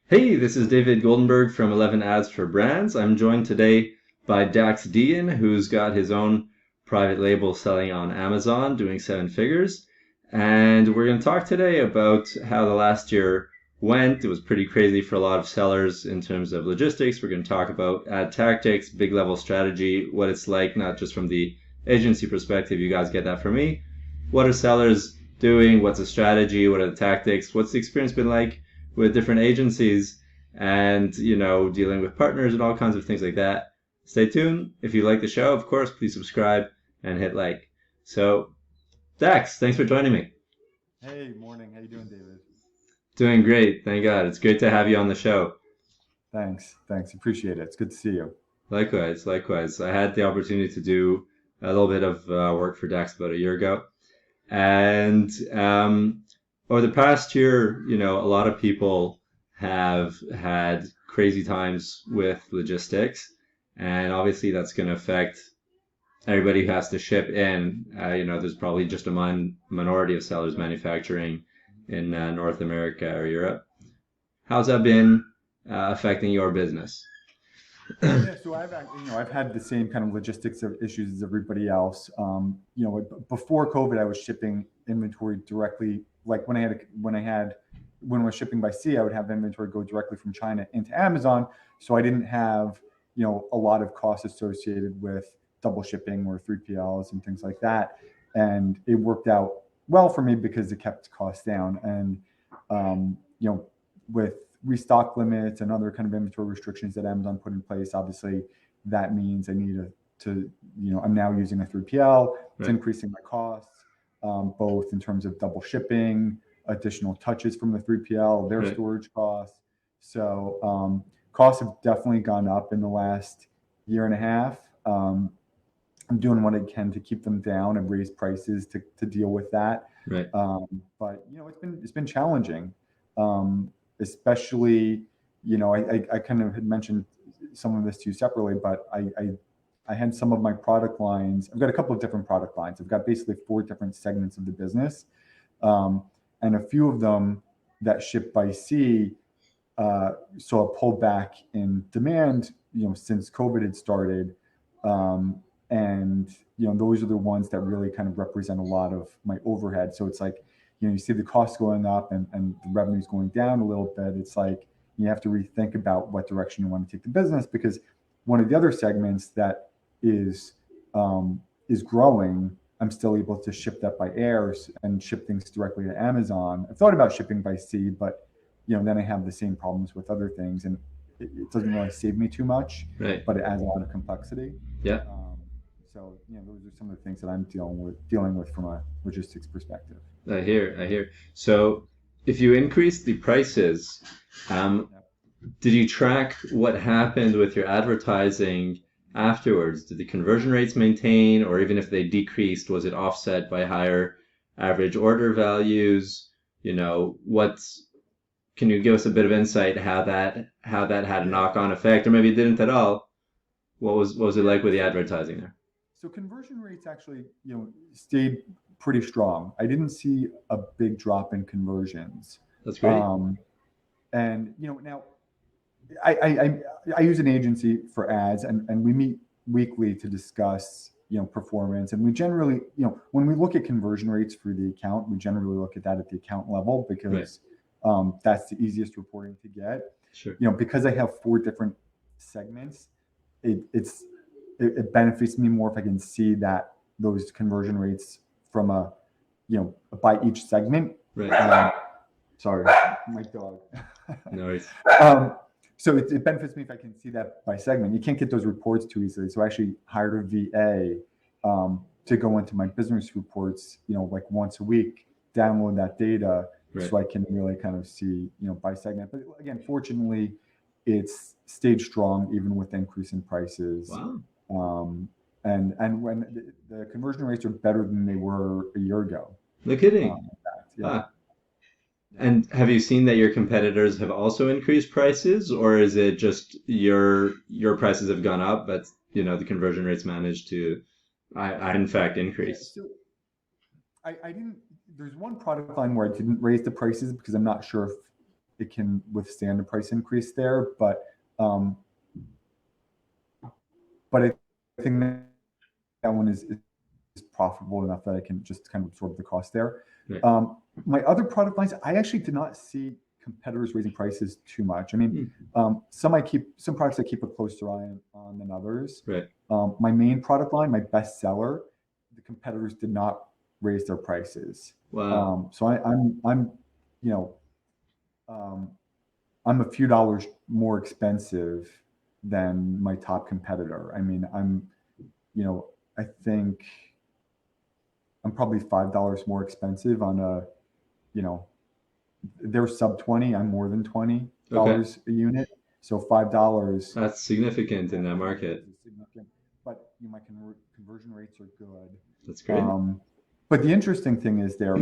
Hey, this is David Goldenberg from 11 Ads for Brands. I'm joined today by Dax Deegan, who's got his own private label selling on Amazon, doing seven figures. And we're going to talk today about how the last year went. It was pretty crazy for a lot of sellers in terms of logistics. We're going to talk about ad tactics, big level strategy, what it's like, not just from the agency perspective. You guys get that from me. What are sellers doing? What's the strategy? What are the tactics? What's the experience been like with different agencies and, dealing with partners and all kinds of things like that? Stay tuned. If you like the show, of course, please subscribe and hit like. So, Dax, thanks for joining me. Hey, morning. How you doing, David? Doing great. Thank God. It's great to have you on the show. Thanks. Appreciate it. It's good to see you. Likewise, likewise. I had the opportunity to do a little bit of work for Dax about a year ago. And over the past year, a lot of people have had crazy times with logistics, and obviously that's going to affect everybody who has to ship in. There's probably just a minority of sellers manufacturing in North America or Europe. How's that been affecting your business? Yeah, so I've had the same kind of logistics of issues as everybody else. Before COVID, I was shipping inventory directly. Like when I was shipping by sea, I would have inventory go directly from China into Amazon. So I didn't have, a lot of costs associated with double shipping or 3PLs and things like that. And it worked out well for me because it kept costs down. And with restock limits and other kind of inventory restrictions that Amazon put in place, obviously that means I need I'm now using a 3PL. It's Right, increasing my costs, both in terms of double shipping, additional touches from the 3PL, their right, storage costs. So costs have definitely gone up in the last year and a half. I'm doing what I can to keep them down and raise prices to deal with that. right. But it's been challenging, especially I kind of had mentioned some of this to you separately, but I had some of my product lines. I've got a couple of different product lines. I've got basically four different segments of the business, um, and a few of them that ship by sea saw a pullback in demand, since COVID had started. Um, and those are the ones that really kind of represent a lot of my overhead. So it's like, you see the costs going up and the revenues going down a little bit. It's like you have to rethink about what direction you want to take the business, because one of the other segments that is is growing, I'm still able to ship that by air and ship things directly to Amazon. I've thought about shipping by sea, but then I have the same problems with other things, and it doesn't really save me too much, Right. but it adds a lot of complexity. Yeah. Um, so those are some of the things that I'm dealing with from a logistics perspective. I hear. So if you increase the prices, um, Yep. did you track what happened with your advertising afterwards? Did the conversion rates maintain, or even if they decreased, was it offset by higher average order values? What's Can you give us a bit of insight how that had a Yeah. knock-on effect, or maybe it didn't at all? What was it Yeah. like with the advertising there? So conversion rates actually, stayed pretty strong. I didn't see a big drop in conversions. That's great. Um, and now I, I I I use an agency for ads, and we meet weekly to discuss performance. And we generally, when we look at conversion rates for the account, we generally look at that at the account level, Right. because that's the easiest reporting to get. Sure. Because I have four different segments, it, it's it benefits me more if I can see that those conversion rates from by each segment. Right. Um, Sorry, my dog. No worries. um, so it benefits me if I can see that by segment. You can't get those reports too easily. So I actually hired a VA to go into my business reports, like once a week, download that data Right. so I can really kind of see, by segment. But again, fortunately, it's stayed strong even with increase in prices. Wow. Um, and when the conversion rates are better than they were a year ago. No kidding. In fact, yeah. Ah. Yeah. And have you seen that your competitors have also increased prices, or is it just your prices have gone up, but the conversion rates managed to, in fact, Yeah. increase? So I didn't. There's one product line where I didn't raise the prices because I'm not sure if it can withstand a price increase there, but I think that one is profitable enough that I can just kind of absorb the cost there. Right. My other product lines, I actually did not see competitors raising prices too much. I mean, some products I keep a closer eye on than others. Right. My main product line, my best seller, the competitors did not raise their prices. Wow. So I'm you know I'm a few dollars more expensive than my top competitor. I mean, I think I'm probably $5 more expensive on they're sub 20. I'm more than $20 a unit. So $5. That's significant in that market. Significant, but my conversion rates are good. That's great. But the interesting thing is there,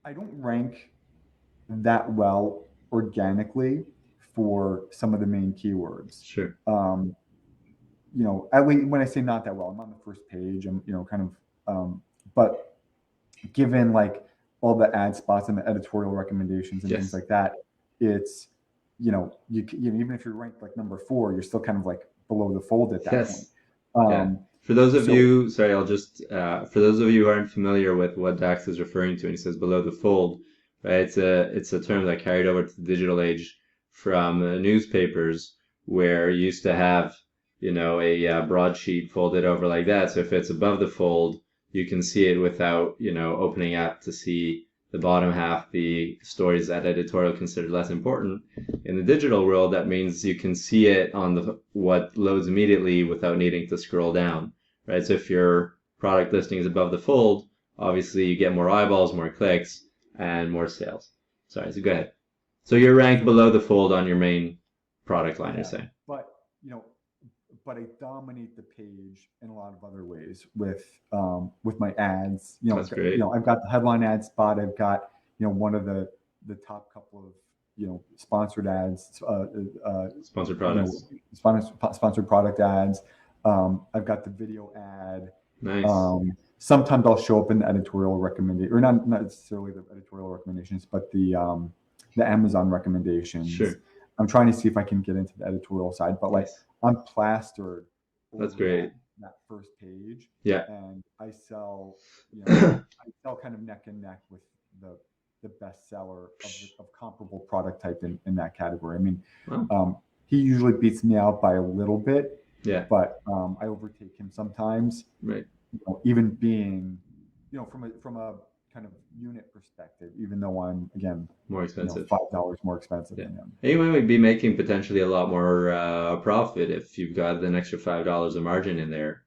I don't rank that well organically for some of the main keywords. Sure. At least when I say not that well, I'm on the first page. I'm, but given like all the ad spots and the editorial recommendations and things like that, it's, even if you're ranked like number 4, you're still kind of like below the fold at that point. For those of you, sorry, I'll just, for those of you who aren't familiar with what Dax is referring to when he says below the fold, right? It's a term that carried over to the digital age from newspapers, where you used to have, a broadsheet folded over like that. So if it's above the fold, you can see it without, opening up to see the bottom half, the stories that editorial considered less important. In the digital world, that means you can see it on what loads immediately without needing to scroll down, right? So if your product listing is above the fold, obviously you get more eyeballs, more clicks, and more sales. Sorry, so go ahead. So you're ranked below the fold on your main product line, you're saying. But I dominate the page in a lot of other ways with my ads. That's great. I've got the headline ad spot. I've got one of the top couple of sponsored ads, sponsored products, sponsored product ads. I've got the video ad. Nice. Sometimes I'll show up in the editorial recommendation, or not necessarily the editorial recommendations, but the Amazon recommendations. Sure. I'm trying to see if I can get into the editorial side, but like I'm plastered. That's great. That first page. Yeah. And I sell, I sell kind of neck and neck with the best seller of comparable product type in that category. I mean, he usually beats me out by a little bit. Yeah. But I overtake him sometimes. Right. Even being, from a kind of unit perspective, even though I'm again more expensive, $5 more expensive than him. And you might be making potentially a lot more profit if you've got an extra $5 of margin in there,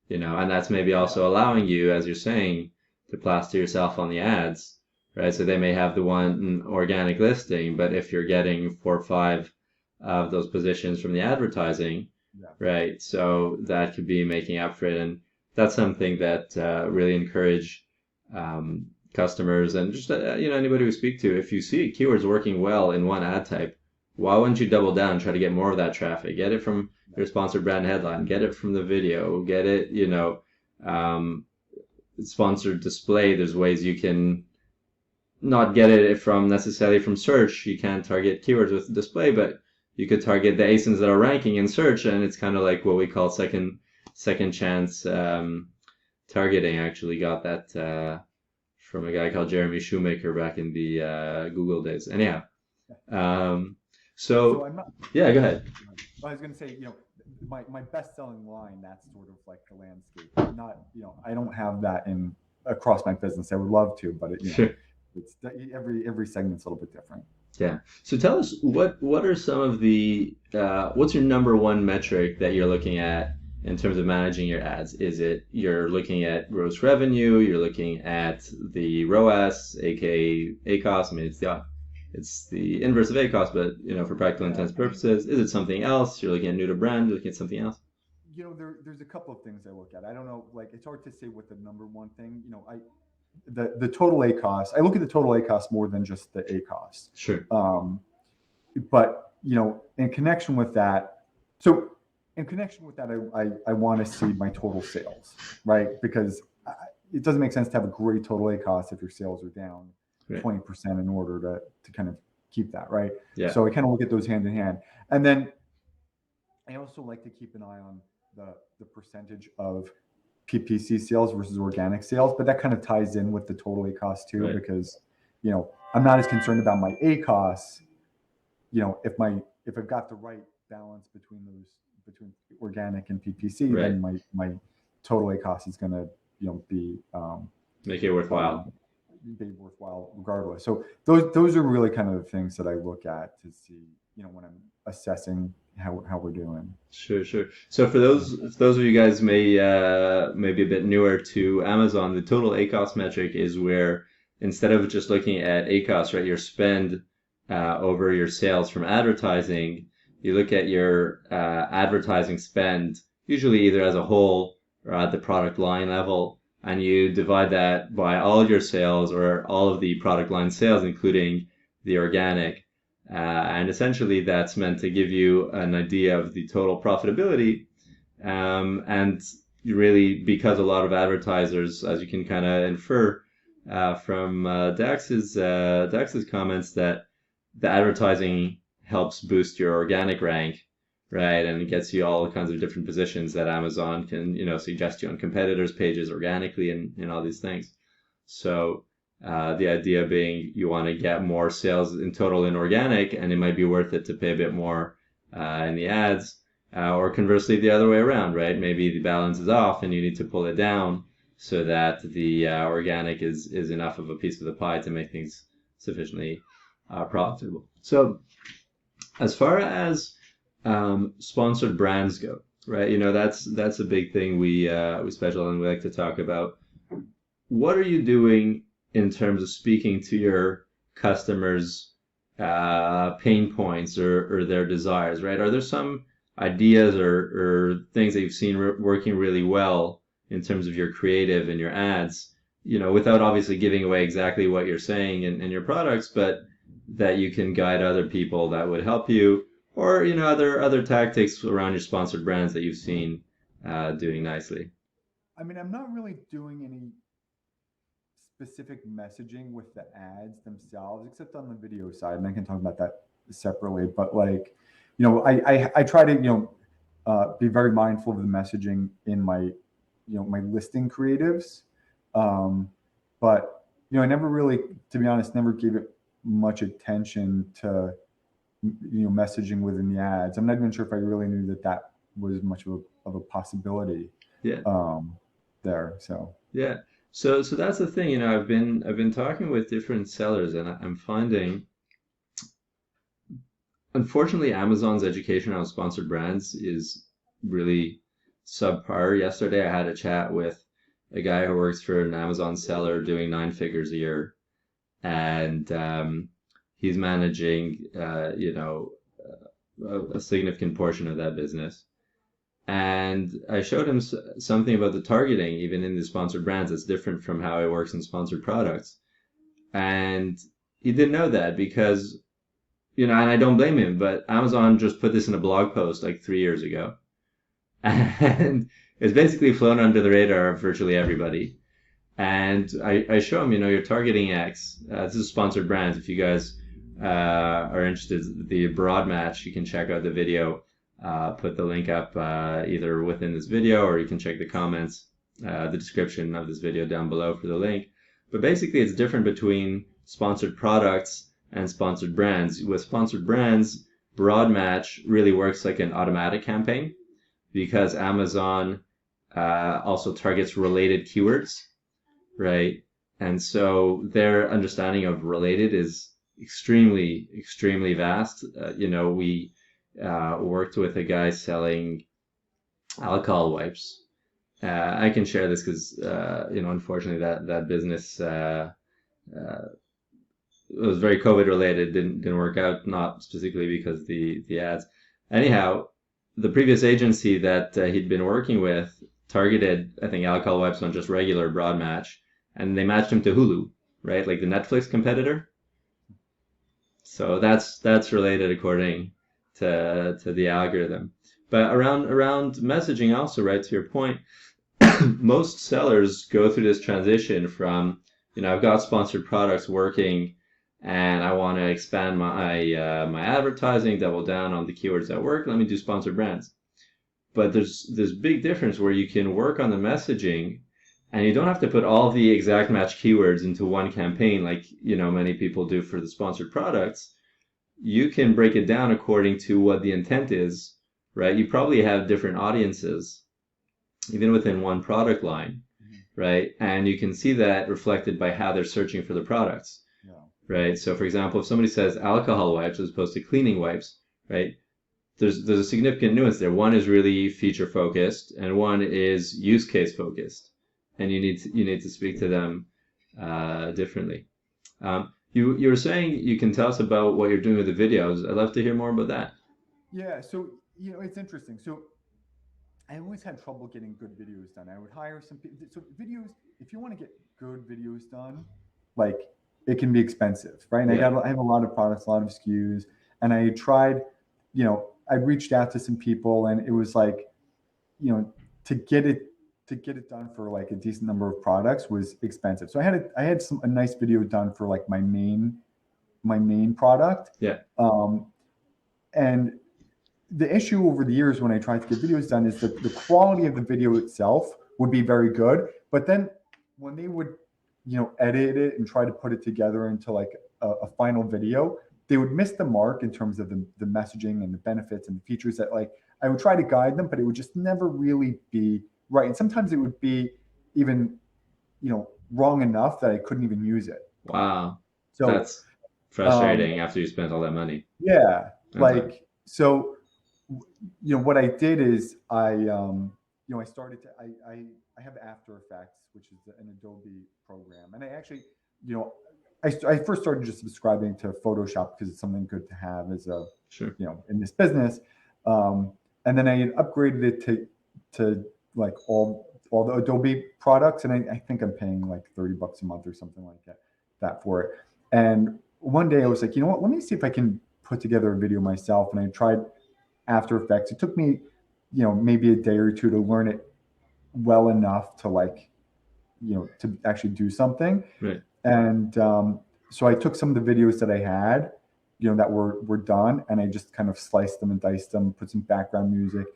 and that's maybe also allowing you, as you're saying, to plaster yourself on the ads, right? So they may have the one organic listing, but if you're getting 4 or 5 of those positions from the advertising, right? So that could be making up for it, and that's something that really encourage customers and just anybody we speak to. If you see keywords working well in one ad type, why wouldn't you double down and try to get more of that traffic? Get it from your sponsored brand headline, get it from the video, get it, sponsored display. There's ways you can not get it from necessarily from search. You can't target keywords with display, but you could target the ASINs that are ranking in search, and it's kind of like what we call second chance targeting. I actually got that from a guy called Jeremy Shoemaker back in the Google days. Anyhow, so I'm not, go ahead. I was going to say, my best-selling line, that's sort of like the landscape. Not, I don't have that across my business. I would love to, but it's every segment's a little bit different. Yeah. So tell us what are some of the what's your number one metric that you're looking at in terms of managing your ads? Is it you're looking at gross revenue, you're looking at the ROAS, aka ACOS? I mean, it's the inverse of ACOS, but for practical intents purposes, is it something else? You're looking at new to brand, you're looking at something else? There's a couple of things I look at. I don't know, like it's hard to say what the number one thing. The total ACOS. I look at the total ACOS more than just the ACOS. Sure. But in connection with that, I want to see my total sales, right? Because it doesn't make sense to have a great total ACOS if your sales are down. Right. 20% in order to kind of keep that, right? Yeah. So I kind of look at those hand in hand. And then I also like to keep an eye on the percentage of PPC sales versus organic sales, but that kind of ties in with the total ACOS too, Right. because I'm not as concerned about my ACOS. If I've got the right balance between organic and PPC, Right. then my total ACOS is going to Make it worthwhile. be worthwhile regardless. So those are really kind of the things that I look at to see when I'm assessing how we're doing. Sure, sure. So for those of you guys may be a bit newer to Amazon, the total ACOS metric is where instead of just looking at ACOS, right, your spend over your sales from advertising, you look at your advertising spend, usually either as a whole or at the product line level, and you divide that by all your sales or all of the product line sales, including the organic. And essentially that's meant to give you an idea of the total profitability. And really, because a lot of advertisers, as you can kind of infer from Dax's comments, that the advertising helps boost your organic rank, right? And it gets you all kinds of different positions that Amazon can, suggest you on competitors' pages organically and all these things. So the idea being you want to get more sales in total in organic, and it might be worth it to pay a bit more in the ads, or conversely the other way around, right? Maybe the balance is off and you need to pull it down so that the organic is enough of a piece of the pie to make things sufficiently profitable. So as far as sponsored brands go, right? That's a big thing we special and we like to talk about. What are you doing in terms of speaking to your customers' pain points or their desires, right? Are there some ideas or things that you've seen working really well in terms of your creative and your ads, without obviously giving away exactly what you're saying in your products, but that you can guide other people that would help you, or other tactics around your sponsored brands that you've seen doing nicely? I mean, I'm not really doing any specific messaging with the ads themselves, except on the video side, and I can talk about that separately. But I try to be very mindful of the messaging in my my listing creatives, but I never really, to be honest, never gave it much attention to messaging within the ads. I'm not even sure if I really knew that was much of a possibility. Yeah. There. So yeah. So that's the thing, I've been talking with different sellers, and I'm finding, unfortunately, Amazon's education on sponsored brands is really subpar. Yesterday, I had a chat with a guy who works for an Amazon seller doing 9 figures a year, and he's managing, a significant portion of that business. And I showed him something about the targeting, even in the sponsored brands, that's different from how it works in sponsored products. And he didn't know that because, and I don't blame him, but Amazon just put this in a blog post like 3 years ago. And it's basically flown under the radar of virtually everybody. And I show him, you're targeting X. This is sponsored brands. If you guys are interested, the broad match, you can check out the video. Put the link up either within this video, or you can check the comments, the description of this video down below for the link. But basically, it's different between sponsored products and sponsored brands. With sponsored brands, broad match really works like an automatic campaign because Amazon also targets related keywords, right? And so their understanding of related is extremely, extremely vast. We worked with a guy selling alcohol wipes. I can share this because, unfortunately that business was very COVID related, didn't work out, not specifically because the ads. Anyhow, the previous agency that he'd been working with targeted, I think, alcohol wipes on just regular broad match, and they matched him to Hulu, right? Like the Netflix competitor. So that's related according to the algorithm. But around messaging also, right, to your point, most sellers go through this transition from I've got sponsored products working, and I want to expand my advertising, double down on the keywords that work. Let me do sponsored brands. But there's this big difference where you can work on the messaging, and you don't have to put all the exact match keywords into one campaign like many people do for the sponsored products. You can break it down according to what the intent is, right? You probably have different audiences even within one product line, right? And you can see that reflected by how they're searching for the products, right? So for example, if somebody says alcohol wipes as opposed to cleaning wipes, right? There's a significant nuance there. One is really feature focused, and one is use case focused, and you need to speak to them differently. You were saying you can tell us about what you're doing with the videos. I'd love to hear more about that. Yeah, so it's interesting. So I always had trouble getting good videos done. I would hire some people. So videos, if you want to get good videos done, like it can be expensive, right? And I have a lot of products, a lot of SKUs, and I tried, I reached out to some people, and it was like, to get it done for like a decent number of products was expensive. So I had a nice video done for like my main product. Yeah. And the issue over the years when I tried to get videos done is that the quality of the video itself would be very good, but then when they would, edit it and try to put it together into like a final video, they would miss the mark in terms of the messaging and the benefits and the features that like I would try to guide them, but it would just never really be right. And sometimes it would be even, wrong enough that I couldn't even use it. Wow. So that's frustrating after you spent all that money. Yeah. Like, so, what I did is I started to, I have After Effects, which is an Adobe program. And I actually, I first started just subscribing to Photoshop because it's something good to have as a, sure, in this business. And then I had upgraded it to like all the Adobe products. And I think I'm paying like $30 a month or something like that for it. And one day I was like, you know what, let me see if I can put together a video myself. And I tried After Effects. It took me, maybe a day or two to learn it well enough to like, to actually do something. Right. And so I took some of the videos that I had, that were done, and I just kind of sliced them and diced them, put some background music,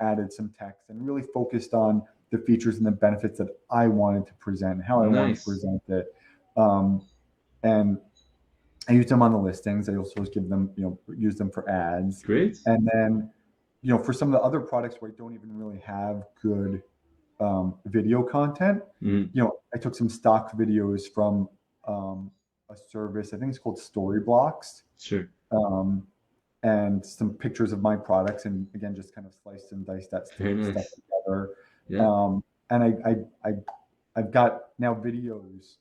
added some text, and really focused on the features and the benefits that I wanted to present, how I wanted to present it. And I used them on the listings. I also give them, use them for ads. Great. And then, for some of the other products where I don't even really have good video content, I took some stock videos from a service. I think it's called Storyblocks. Sure. And some pictures of my products, and again, just kind of sliced and diced that stuff together. Yeah. And I've got now videos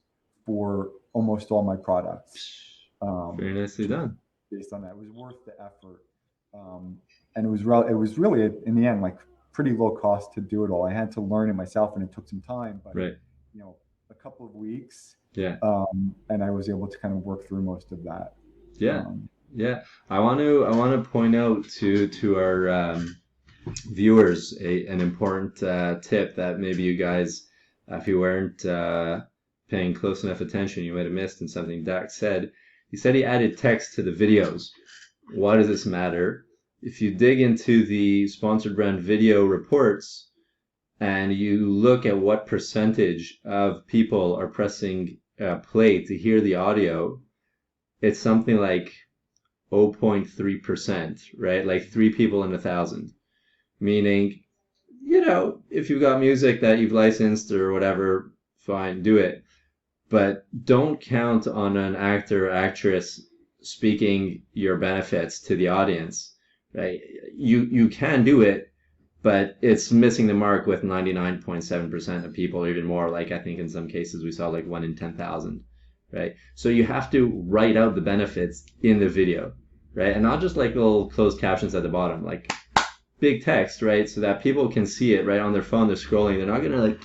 for almost all my products. Very nicely done. Based on that, it was worth the effort, and it was really in the end like pretty low cost to do it all. I had to learn it myself, and it took some time, but right. A couple of weeks. Yeah. And I was able to kind of work through most of that. Yeah. Yeah. I want to point out to our viewers an important tip that maybe you guys, if you weren't paying close enough attention, you might have missed in something Dax said. He said he added text to the videos. Why does this matter? If you dig into the sponsored brand video reports and you look at what percentage of people are pressing play to hear the audio, it's something like 0.3%, right? Like 3 people in 1,000. Meaning, if you've got music that you've licensed or whatever, fine, do it. But don't count on an actor or actress speaking your benefits to the audience, right? You can do it, but it's missing the mark with 99.7% of people, or even more. Like I think in some cases we saw like 1 in 10,000, right? So you have to write out the benefits in the video, right? And not just like little closed captions at the bottom, like big text, right? So that people can see it right on their phone. They're scrolling. They're not gonna like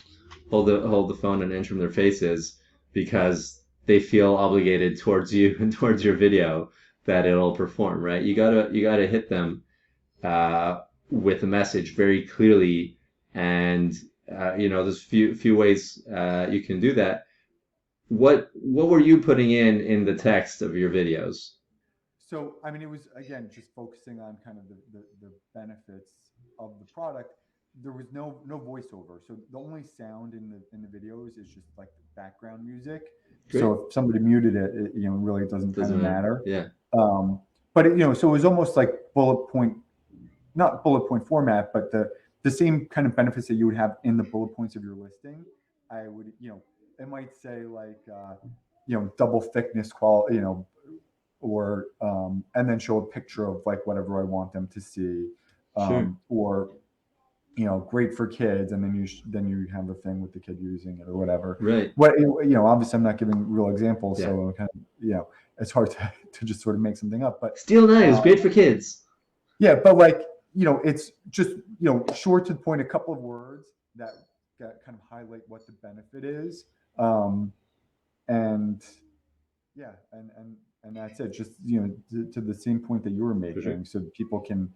hold the phone an inch from their faces because they feel obligated towards you and towards your video that it'll perform, right? You gotta hit them with a message very clearly, and there's few ways you can do that. what were you putting in the text of your videos? So, I mean, it was again just focusing on kind of the benefits of the product. There was no voiceover, so the only sound in the videos is just like the background music. Great. So if somebody muted it, really doesn't kind Doesn't of matter. matter. Yeah. But so it was almost like bullet point, not bullet point format, but the same kind of benefits that you would have in the bullet points of your listing. I would, it might say like, double thickness quality, or and then show a picture of like whatever I want them to see, Sure. or great for kids, and then you have a thing with the kid using it or whatever. Right. What obviously I'm not giving real examples, Yeah. so kind of it's hard to just sort of make something up. But Steel knives, great for kids. yeah, but like it's just short to the point, a couple of words that kind of highlight what the benefit is, and yeah, and that's it. Just to the same point that you were For sure. making, so that people can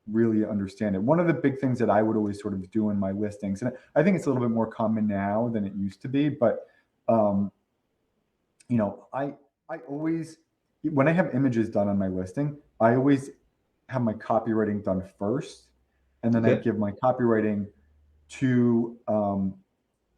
really understand it. One of the big things that I would always sort of do in my listings, and I think it's a little bit more common now than it used to be, but um, I always, when I have images done on my listing, I always have my copywriting done first, and then I Okay. give my copywriting to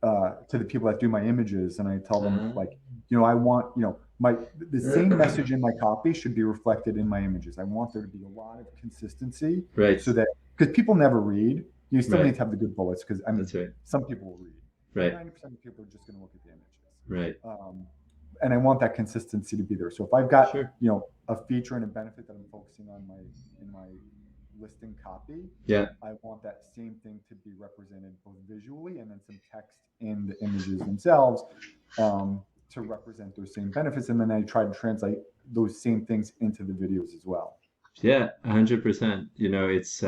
the people that do my images, and I tell them Uh, like, I want my the same message in my copy should be reflected in my images. I want there to be a lot of consistency, right. so that because people never read, you still need Right. to have the good bullets. Because I mean, That's right. some people will read, but Right. 90% of people are just going to look at the images. Right. And I want that consistency to be there. So if I've got Sure. a feature and a benefit that I'm focusing on in my listing copy, Yeah. I want that same thing to be represented both visually and then some text in the images themselves, to represent those same benefits. And then I try to translate those same things into the videos as well. Yeah. 100%. It's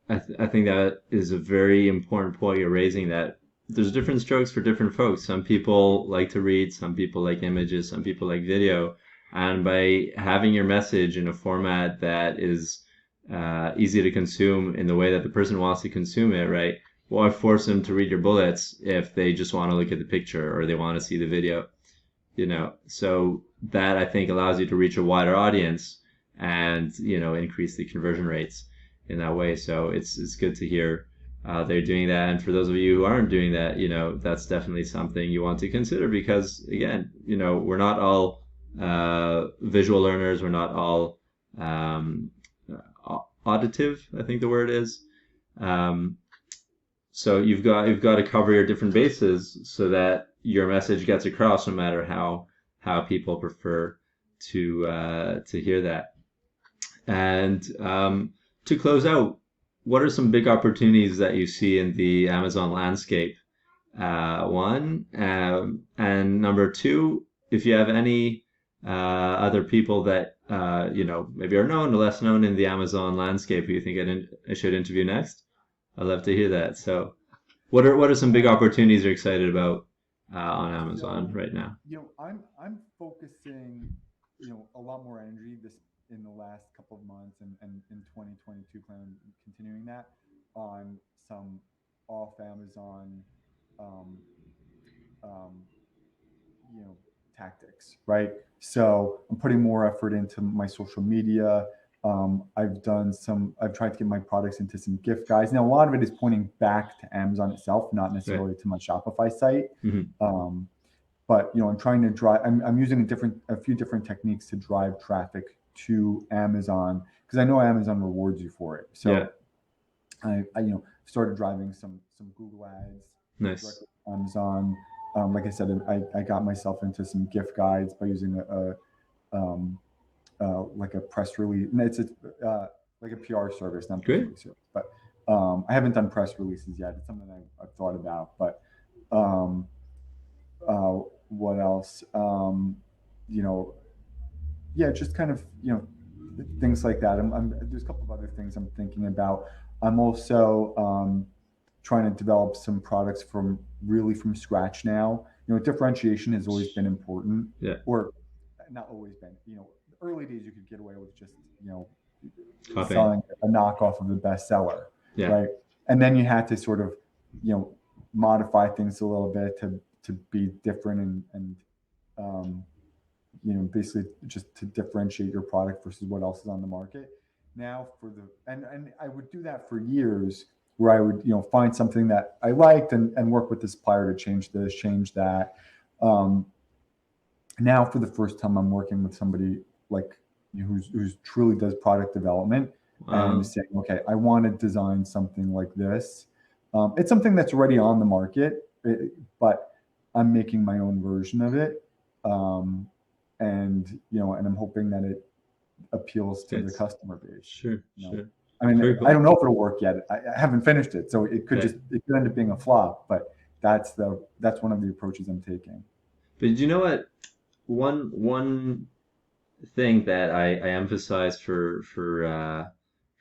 I think that is a very important point you're raising, that there's different strokes for different folks. Some people like to read, some people like images, some people like video. And by having your message in a format that is easy to consume in the way that the person wants to consume it, right? Why force them to read your bullets if they just want to look at the picture or they want to see the video? So that I think allows you to reach a wider audience and increase the conversion rates in that way. So it's good to hear they're doing that. And for those of you who aren't doing that, that's definitely something you want to consider, because again, we're not all visual learners. We're not all auditive, I think the word is. Um, so you've got to cover your different bases so that your message gets across, no matter how people prefer to hear that. And to close out, what are some big opportunities that you see in the Amazon landscape? One, and number two, if you have any other people that maybe are known or less known in the Amazon landscape who you think I should interview next, I'd love to hear that. So, what are some big opportunities you're excited about on Amazon So, right now? I'm focusing, a lot more energy this in the last couple of months, and in 2022, plan on continuing that on some off Amazon, um, um, you know, tactics, right? So I'm putting more effort into my social media. I've tried to get my products into some gift guides. Now, a lot of it is pointing back to Amazon itself, not Right. necessarily to my Shopify site. Hmm. Um, but I'm trying to drive. I'm using a few different techniques to drive traffic to Amazon, because I know Amazon rewards you for it. Yeah. So I started driving some Google ads Nice. directly to Amazon. Like I said, I got myself into some gift guides by using um, like a press release. No, it's like a PR service, not press Great. release service. But I haven't done press releases yet. It's something I've thought about. But um, what else? You know, yeah, just kind of things like that. There's a couple of other things I'm thinking about. I'm also trying to develop some products from scratch now. Differentiation has always been important, Yeah. or not always been. The early days you could get away with just Copying. selling a knockoff of the bestseller, Yeah. right? And then you had to sort of you know modify things a little bit to be different and basically just to differentiate your product versus what else is on the market. Now for the and I would do that for years where I would find something that I liked and work with the supplier to change this, change that. Um, Now for the first time I'm working with somebody like who's truly does product development and Wow. saying, okay, I want to design something like this. It's something that's already on the market, but I'm making my own version of it. Um, and I'm hoping that it appeals to the It's customer base. sure, You know, sure. I mean, Very I don't cool. know if it'll work yet. I haven't finished it, so Okay. it could end up being a flop. But that's one of the approaches I'm taking. But you know what? One thing that I emphasize for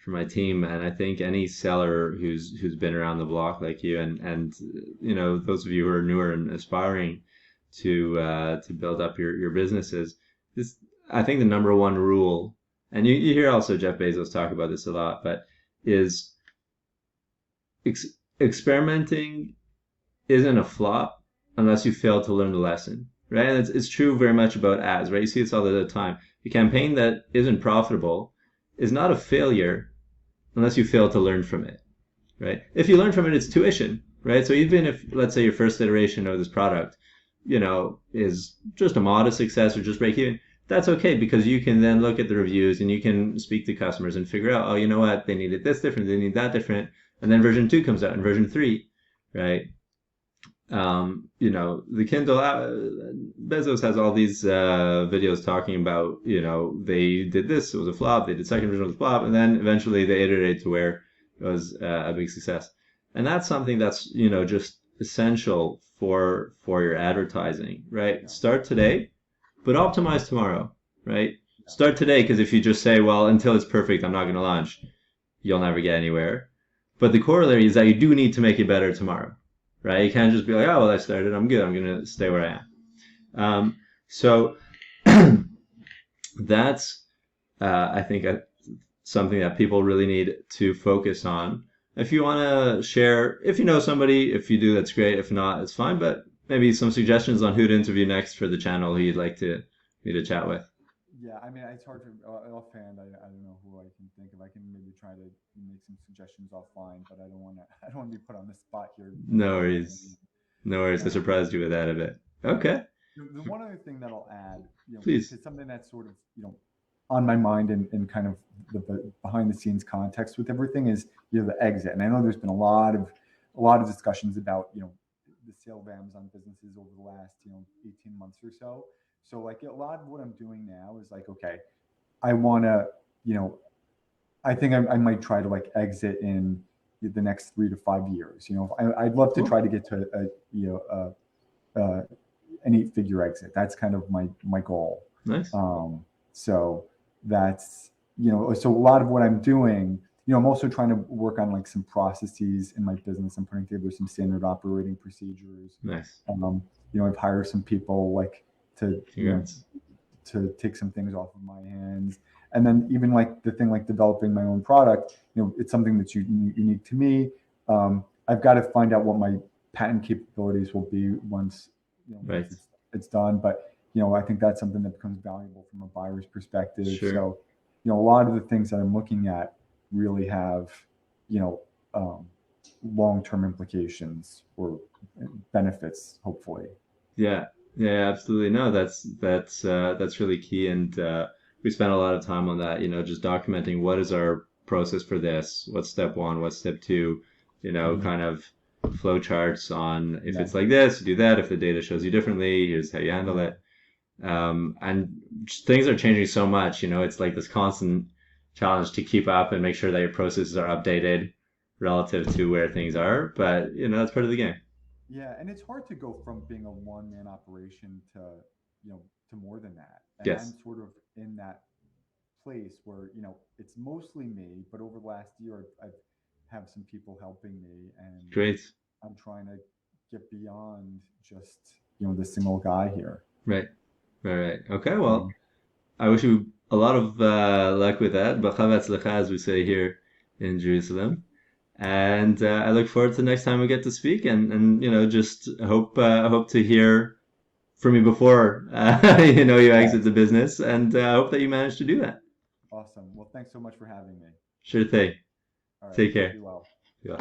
my team, and I think any seller who's been around the block like you, and those of you who are newer and aspiring to build up your businesses, this I think the number one rule, and you hear also Jeff Bezos talk about this a lot, but is ex experimenting isn't a flop unless you fail to learn the lesson, right? And it's true very much about ads, right? You see this all the time. A campaign that isn't profitable is not a failure unless you fail to learn from it, right? If you learn from it, it's tuition, right? So even if, let's say, your first iteration of this product, is just a modest success or just break even, that's okay because you can then look at the reviews and you can speak to customers and figure out, oh, you know what, they needed this different, they need that different, and then version 2 comes out and version 3, right? The Kindle, Bezos has all these videos talking about, they did this, it was a flop, they did second version, it was a flop, and then eventually they iterated to where it was a big success. And that's something that's, just essential for your advertising, right? Yeah. Start today, but optimize tomorrow, right? Start today, because if you just say, well, until it's perfect, I'm not going to launch, you'll never get anywhere. But the corollary is that you do need to make it better tomorrow, right? You can't just be like, oh, well, I started, I'm good, I'm going to stay where I am. So that's, I think, something that people really need to focus on. If you want to share, if you know somebody, if you do, that's great. If not, it's fine. But maybe some suggestions on who to interview next for the channel who you'd like me to chat with. Yeah, I mean, it's hard to offhand. I don't know who I can think of. I can maybe try to make some suggestions offline, but I don't want to. I don't want to be put on the spot here No throwing out a worries. name. No worries. I Um, surprised you with that a bit. Okay, the one other thing that I'll add, please. to something that's sort of on my mind in kind of the behind the scenes context with everything is the exit. And I know there's been a lot of discussions about the sale of Amazon businesses over the last 18 months or so. So like a lot of what I'm doing now is like, okay, I want to, you know, I think I might try to like exit in the next 3 to 5 years. I'd love to Cool. try to get to an 8-figure exit. That's kind of my goal. Nice. So that's so a lot of what I'm doing. I'm also trying to work on like some processes in my business. I'm putting together some standard operating procedures. Nice. I've hired some people like to Congrats. to take some things off of my hands. And then even like the thing like developing my own product, it's something that's unique to me. I've got to find out what my patent capabilities will be once Right. it's done. But I think that's something that becomes valuable from a buyer's perspective. Sure. So a lot of the things that I'm looking at really have um, long-term implications or benefits, hopefully. Yeah. Yeah, absolutely. No, that's really key, and we spent a lot of time on that. Just documenting what is our process for this, what's step one, what's step two. Mhm. Kind of flow charts on if Yeah, it's like this, you do that. If the data shows you differently, here's how you handle yeah, it. And things are changing so much. It's like this constant challenge to keep up and make sure that your processes are updated relative to where things are. But that's part of the game. yeah. And it's hard to go from being a one-man operation to more than that. And I'm Yes. sort of in that place where it's mostly me, but over the last year I've have some people helping me, and Great. I'm trying to get beyond just the single guy here. Right. Right. Right. Okay. Well, Um, I wish you a lot of luck with that. B'chavetz lecha, as we say here in Jerusalem. And I look forward to the next time we get to speak, and just hope to hear from you before you exit Yes. the business, and I hope that you manage to do that. Awesome. Well, thanks so much for having me. Sure thing. All right. Take care. Be well. Yeah.